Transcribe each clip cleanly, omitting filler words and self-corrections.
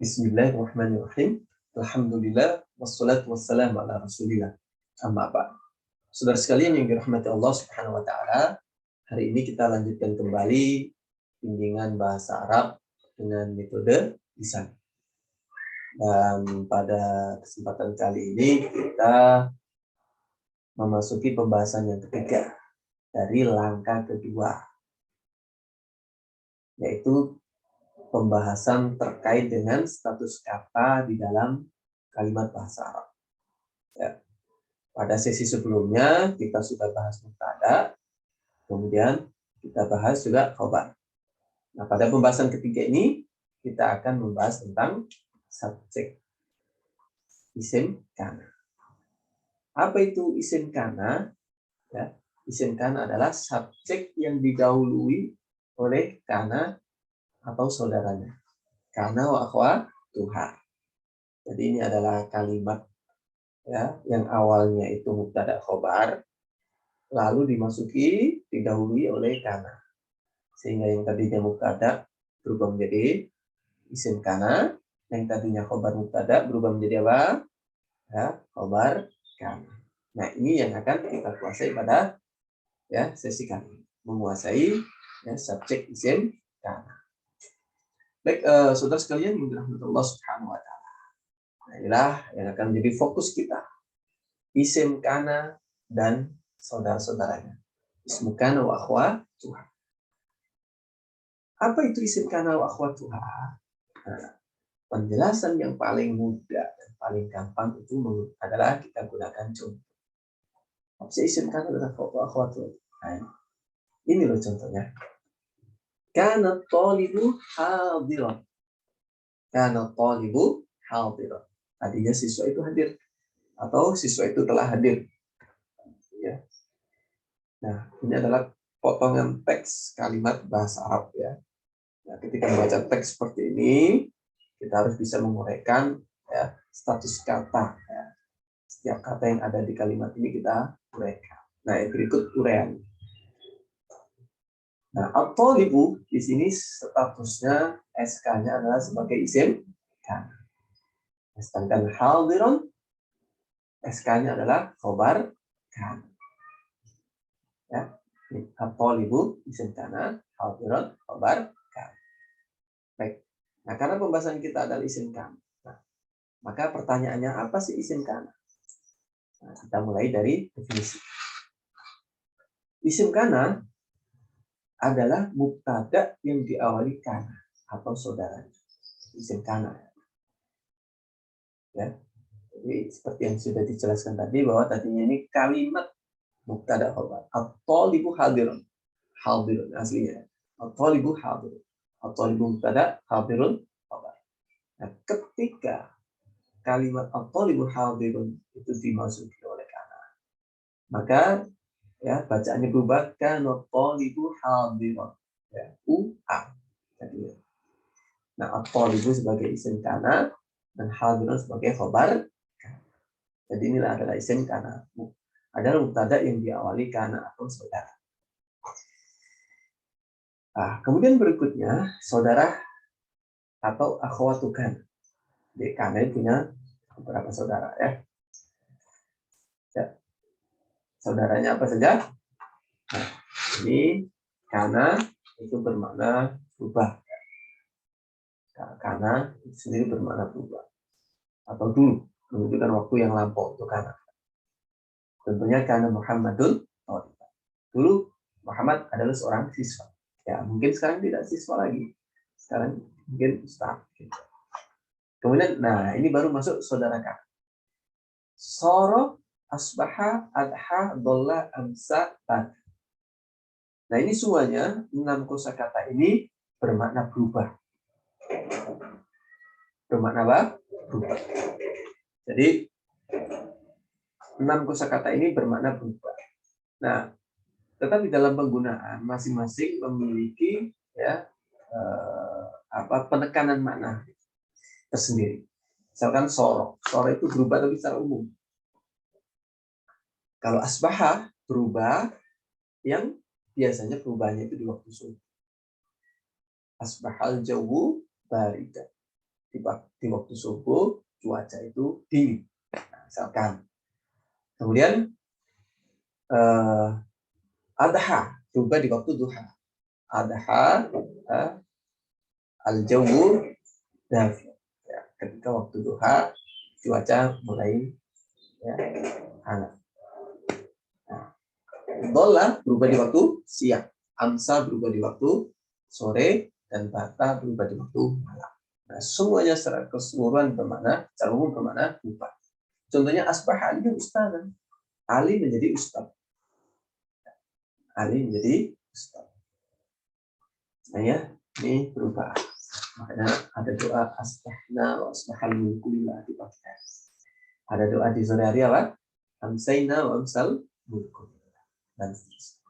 Bismillahirrahmanirrahim. Alhamdulillah wassalatu wassalamu ala Rasulillah. Amma ba'd. Saudara sekalian yang dirahmati Allah Subhanahu wa taala, hari ini kita lanjutkan kembali bimbingan bahasa Arab dengan metode lisan. Dan pada kesempatan kali ini kita memasuki pembahasan yang ketiga dari langkah kedua, yaitu pembahasan terkait dengan status kata di dalam kalimat bahasa Arab. Ya. Pada sesi sebelumnya kita sudah bahas mubtada, kemudian kita bahas juga khobar. Nah, pada pembahasan ketiga ini kita akan membahas tentang subjek isim kana. Apa itu isim kana? Ya, isim kana adalah subjek yang didahului oleh kana atau saudaranya. Kana wa akhwatuha. Jadi ini adalah kalimat ya yang awalnya itu mubtada khobar, lalu didahului oleh kana. Sehingga yang tadinya mubtada berubah menjadi isim kana, yang tadinya khobar mubtada berubah menjadi apa? Ya, khobar kana. Nah, ini yang akan kita kuasai pada ya sesi kali ini. Menguasai ya subjek isim kana. Baik, saudara sekalian yang dirahmati Allah Subhanahu wa taala. Nah, inilah yang akan menjadi fokus kita. Isim kana dan saudara-saudaranya. Ismu kana wa akhwatuha. Apa itu isim kana wa akhwatuha? Nah, penjelasan yang paling mudah dan paling gampang itu adalah kita gunakan contoh. Apa sih isim kana dan akhwatuha? Nah, ini loh contohnya. Kana thalibu hadiran. Kana thalibu hadiran. Tadinya siswa itu hadir atau siswa itu telah hadir. Ya. Nah, ini adalah potongan teks kalimat bahasa Arab ya. Nah, ketika membaca teks seperti ini, kita harus bisa menguraikan ya, status kata. Ya. Setiap kata yang ada di kalimat ini kita uraikan. Nah, yang berikut uraian. Nah, at-thalibu di sini statusnya SK-nya adalah sebagai isim kana. Sedangkan hadiron SK-nya adalah khobar kana. Ya, at-thalibu isim kana, hadiron khobar kana. Baik. Nah, karena pembahasan kita adalah isim kana. Nah, maka pertanyaannya apa sih isim kana? Nah, kita mulai dari definisi. Isim kana adalah mubtada yang diawali kana atau saudaranya. Isim kana. Ya. Jadi seperti yang sudah dijelaskan tadi bahwa tadinya ini kalimat mubtada khobar. At-thalibu hadirun. Hadirun aslinya. At-thalibu hadirun. At-thalibu mubtada hadirun khobar. Nah, ketika kalimat at-thalibu hadirun itu dimasuki oleh kana, maka ya bacaannya berubah kana thalibu hadiran. Ya, a. Jadi, nah, at-thalibu sebagai isim kana dan hadiran sebagai khobar. Jadi inilah adalah isim kana. Adalah mubtada yang diawali kana atau saudara. Nah, kemudian berikutnya saudara atau akhwatukan. Jadi kana punya beberapa saudara ya. Ya. Saudaranya apa saja? Nah, ini kana itu bermakna berubah. Kana sendiri bermakna berubah atau dulu, menunjukkan waktu yang lampau itu kana. Tentunya kana Muhammadun thaliban. Dulu Muhammad adalah seorang siswa. Ya, mungkin sekarang tidak siswa lagi. Sekarang mungkin ustaz. Kemudian, nah ini baru masuk saudara kana. Soro, asbaha, adha, dolla, amsa, tad. Nah ini semuanya 6 kosakata ini bermakna berubah. Bermakna apa? Berubah. Jadi 6 kosakata ini bermakna berubah. Nah, tetapi dalam penggunaan masing-masing memiliki ya penekanan makna tersendiri. Misalkan soro itu berubah tapi secara umum. Kalau asbaha berubah yang biasanya perubahannya itu di waktu subuh. Asbahal jawu barida. di waktu subuh cuaca itu dingin. Nah, misalkan. Kemudian adha berubah di waktu duha. Adha al-jawu dafi. Ya, ketika waktu duha cuaca mulai ya, hangat. Dola berubah di waktu siang. Amsa berubah di waktu sore. Dan bata berubah di waktu malam. Nah, semuanya secara keseluruhan bermakna, secara umum bermakna berubah. Contohnya asbah Ali ustaz. Ali menjadi ustaz. Ali menjadi ustaz. Nah ya, ini berubah. Makanya ada doa asbahna wa asbahal mulku lillah di pagi. Ada doa di sore hari apa? Amsayna wa amsal mulku lillah. Dan seterusnya.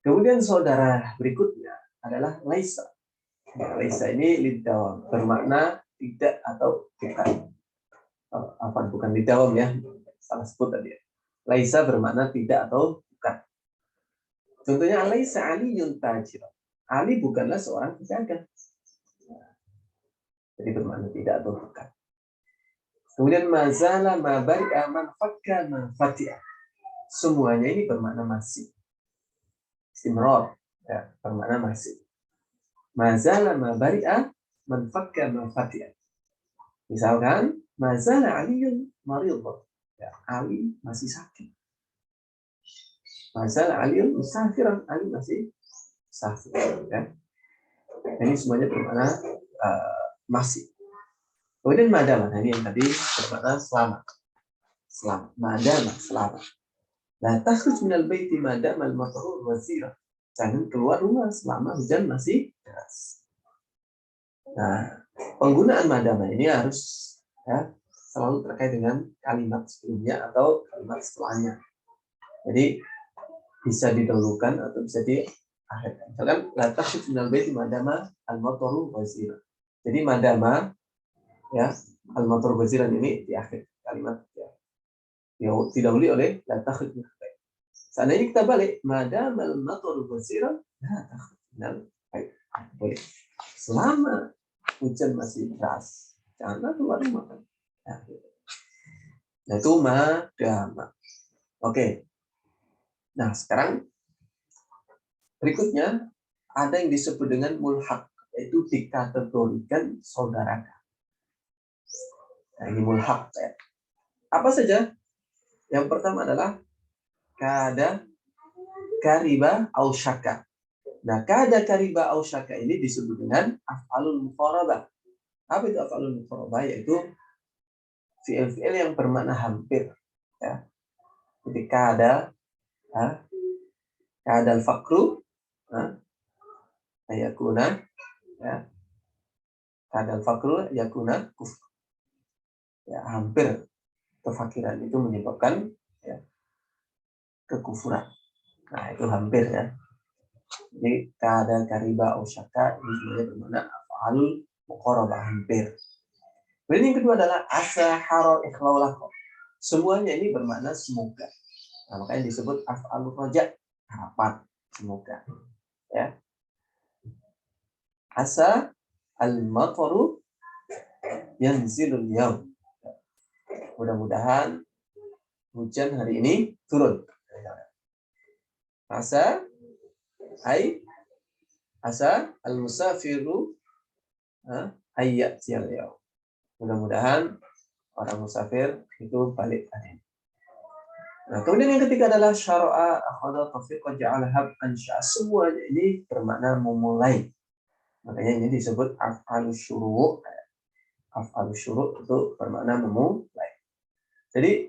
Kemudian saudara berikutnya adalah laisa. Ya, laisa ini lidawam, bermakna tidak atau bukan. Apa bukan lidawam ya? Salah sebut tadi ya. Laisa bermakna tidak atau bukan. Contohnya laisa aliyun tajir. Ali bukanlah seorang pedagang. Jadi bermakna tidak atau bukan. Kemudian mazala ma bari'a man fakka man fati'a. Semuanya ini bermakna masih. Istimrar, ya, bermakna masih. Mazala ma bari'a man fakka man fati'a. Misalkan mazala aliyun maridun. Ya, Ali masih sakit. Mazala aliyun musafiran. Ali masih sakit. Ya. Ini semuanya bermakna masih. Kemudian madama, nah ini yang tadi bermakna selama. Selama. Madama, selama. La takhruj minal baiti madama al-matarur wazira. Jangan keluar rumah selama hujan masih deras. Nah, penggunaan madama ini harus ya, selalu terkait dengan kalimat sebelumnya atau kalimat setelahnya. Jadi bisa didahulukan atau bisa diakhirkan. Misalkan la takhruj minal baiti madama al-matarur wazira. Jadi madama ya al-matarur waziran ini di akhir kalimat ya. Yang didahului oleh la takhruj minal baiti. Seandainya kita balik, madam al-matar basiran, la takhruj minal baiti. Boleh. Selama hujan masih deras, jangan keluar rumah. Nah, itu madama. Oke. Nah, sekarang berikutnya ada yang disebut dengan mulhaq, yaitu dikategorikan saudara. Nah, ini mulhaq ya. Apa saja? Yang pertama adalah kada kariba au syaka. Nah, kada kariba au syaka ini disebut dengan af'alul muqarabah. Apa itu af'alul muqarabah? Yaitu fi'il-fi'il yang bermakna hampir. Ya. Jadi kada al-faqru yakuna ya. Kada al-faqru yakuna kufr. Ya, hampir kefakiran itu menyebabkan ya, kekufuran. Nah, itu hampir ya. Jadi kada kariba au syaka ini sebenarnya bermakna af'alul muqarabah hampir. Kemudian yang kedua adalah asa haro ikhlaulako. Semuanya ini bermakna semoga. Nah, makanya disebut af'alur roja, harapan, semoga. Ya. Asa al-mataru yanzilul yaum. Mudah-mudahan hujan hari ini turun. Asa al-musafiru ayyat yaum. Mudah-mudahan orang musafir itu balik hari ini. Nah, kemudian yang ketiga adalah syara'a akhadha tafiqa ja'ala hab ansha. Semuanya ini bermakna memulai. Makanya ini disebut af'alus syuru'. Af'alus syuru' itu bermakna memulai. Jadi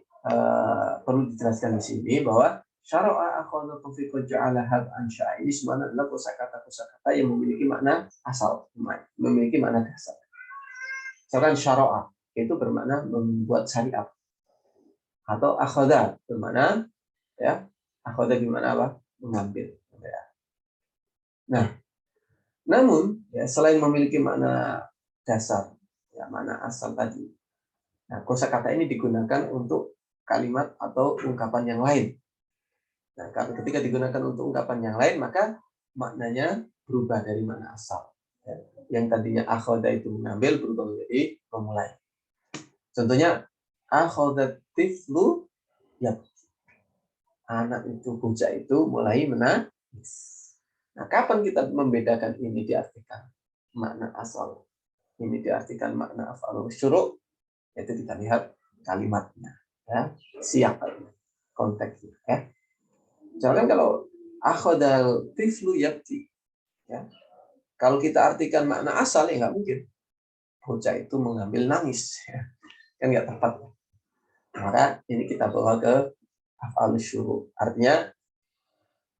perlu dijelaskan di sini bahwa syara'a akhadha tafiqa ja'ala hab ansha ini semuanya adalah kosakata yang memiliki makna asal, memiliki makna dasar. Misalkan syara'a itu bermakna membuat syariat. Atau akhadha bermakna ya, akhadha gimana apa? Mengambil. Nah, namun ya selain memiliki makna dasar, ya makna asal tadi. Nah, kosakata ini digunakan untuk kalimat atau ungkapan yang lain. Nah, ketika digunakan untuk ungkapan yang lain, maka maknanya berubah dari makna asal. Ya. Yang tadinya akhadha itu mengambil berubah menjadi memulai. Contohnya akhadhat tiflu ya, anak itu bocah itu mulai menangis. Nah, kapan kita membedakan ini diartikan makna asal, ini diartikan makna af'alul syuru', yaitu kita lihat kalimatnya, ya, siapa konteksnya, ya. Jangan kalau akhadal tiflu yabki, ya. Kalau kita artikan makna asal ya nggak mungkin bocah itu mengambil nangis, ya. Kan nggak tepat. Maka ini kita bawa ke af'alul syuru', artinya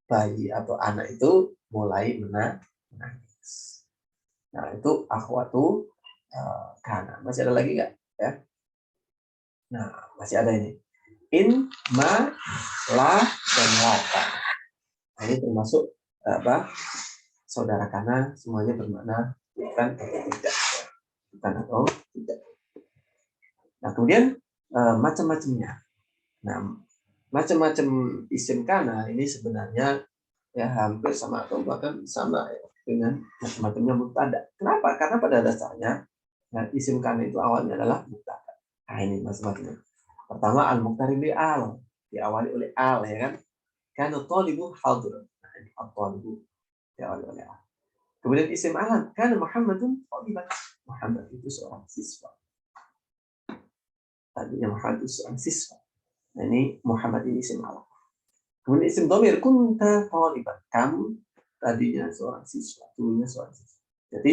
bayi atau anak itu mulai menangis. Nah, itu akhwatu kana. Masih ada lagi nggak? Ya. Nah, masih ada ini. In, ma, la, dan lata. Nah, ini termasuk apa? Saudara kana, semuanya bermakna bukan atau tidak. Bukan atau tidak. Nah, kemudian macam-macamnya. Nah, macam-macam isim kana ini sebenarnya ya hampir sama atau bahkan sama ya, dengan macam-macamnya mubtada. Kenapa? Karena pada dasarnya nah, isim kana itu awalnya adalah mubtada. Nah, ini macam-macamnya. Pertama al-muqtarib bi al, diawali oleh al, ya kan? Kana thalibu hadir. Nah, ini al-thalibu diawali oleh al. Kemudian isim alam, kana Muhammadun thaliban. Muhammad itu seorang siswa. Tadinya Muhammad itu seorang siswa. Nah, ini Muhammad ini isim alam. Kemudian isim dhamir, kunta thaliban. Kamu tadinya seorang siswa, dulunya seorang siswa. Jadi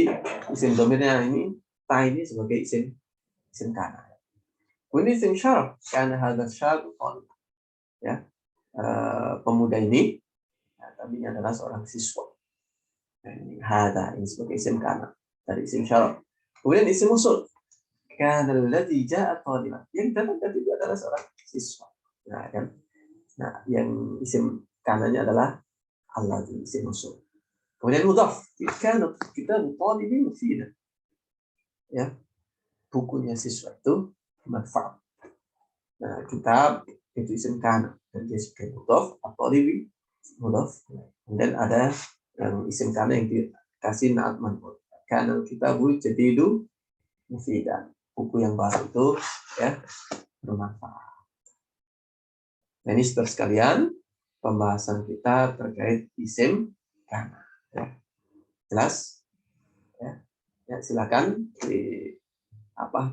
isim dhamirnya ini ta ini sebagai isim kana. Kemudian isim syaraf, kana hadzal syaraf thalib. Ya. Pemuda ini tadinya adalah seorang siswa. Nah, ini hadza ini sebagai isim kana dari isim syaraf. Kemudian isim usul, kana alladzi jaa thaliban. Yang datang tadi itu adalah seorang siswa. Nah, kan. Nah, yang isim kananya adalah alladzi, isim usul. Kemudian mudhaf, kana kitab talibin mufida. Ya, bukunya siswa itu manfaat. Nah, kitab itu isim kana dan dia sebagai mudhaf atau talibi mudhaf. Kemudian ada yang isim kana yang dikasih naat manfur. Kana kitabu jadidu mufidan. Buku yang baru itu ya bermanfaat. Nah, ini saudara sekalian pembahasan kita terkait isim kana. Ya. Jelas? Ya. Ya, silakan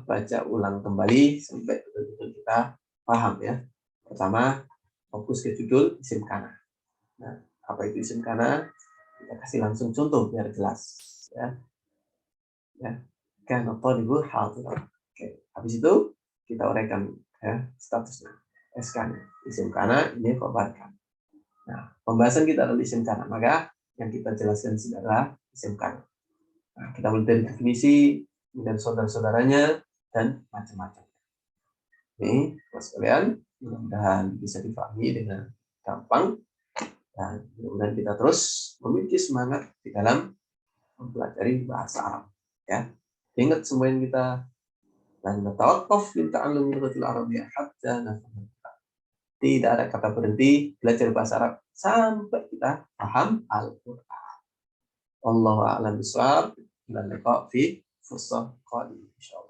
baca ulang kembali sampai betul-betul kita paham ya. Pertama, fokus ke judul isim kana. Nah, apa itu isim kana? Kita kasih langsung contoh biar jelas ya. Ya. Kana thalibu hadir. Oke, habis itu kita uraikan ya statusnya. SK-nya. Isim kana ini khabarkan. Nah, pembahasan kita adalah isim kana, maka yang kita jelaskan di sini adalah isim kana. Nah, kita mulai dari definisi, kemudian saudara-saudaranya, dan macam-macam. Ini, Mas kalian, mudah-mudahan bisa dipahami dengan gampang, dan mudah-mudahan kita terus memiliki semangat di dalam mempelajari bahasa Arab. Ya, ingat semua yang kita dan tawakkuf min ta'allum lughatil arabiyyah hatta nafham. Tidak ada kata berhenti belajar bahasa Arab sampai kita paham Al-Qur'an. Wallahu a'lam bishawab. Ila liqa fi fursah qadim insyaallah.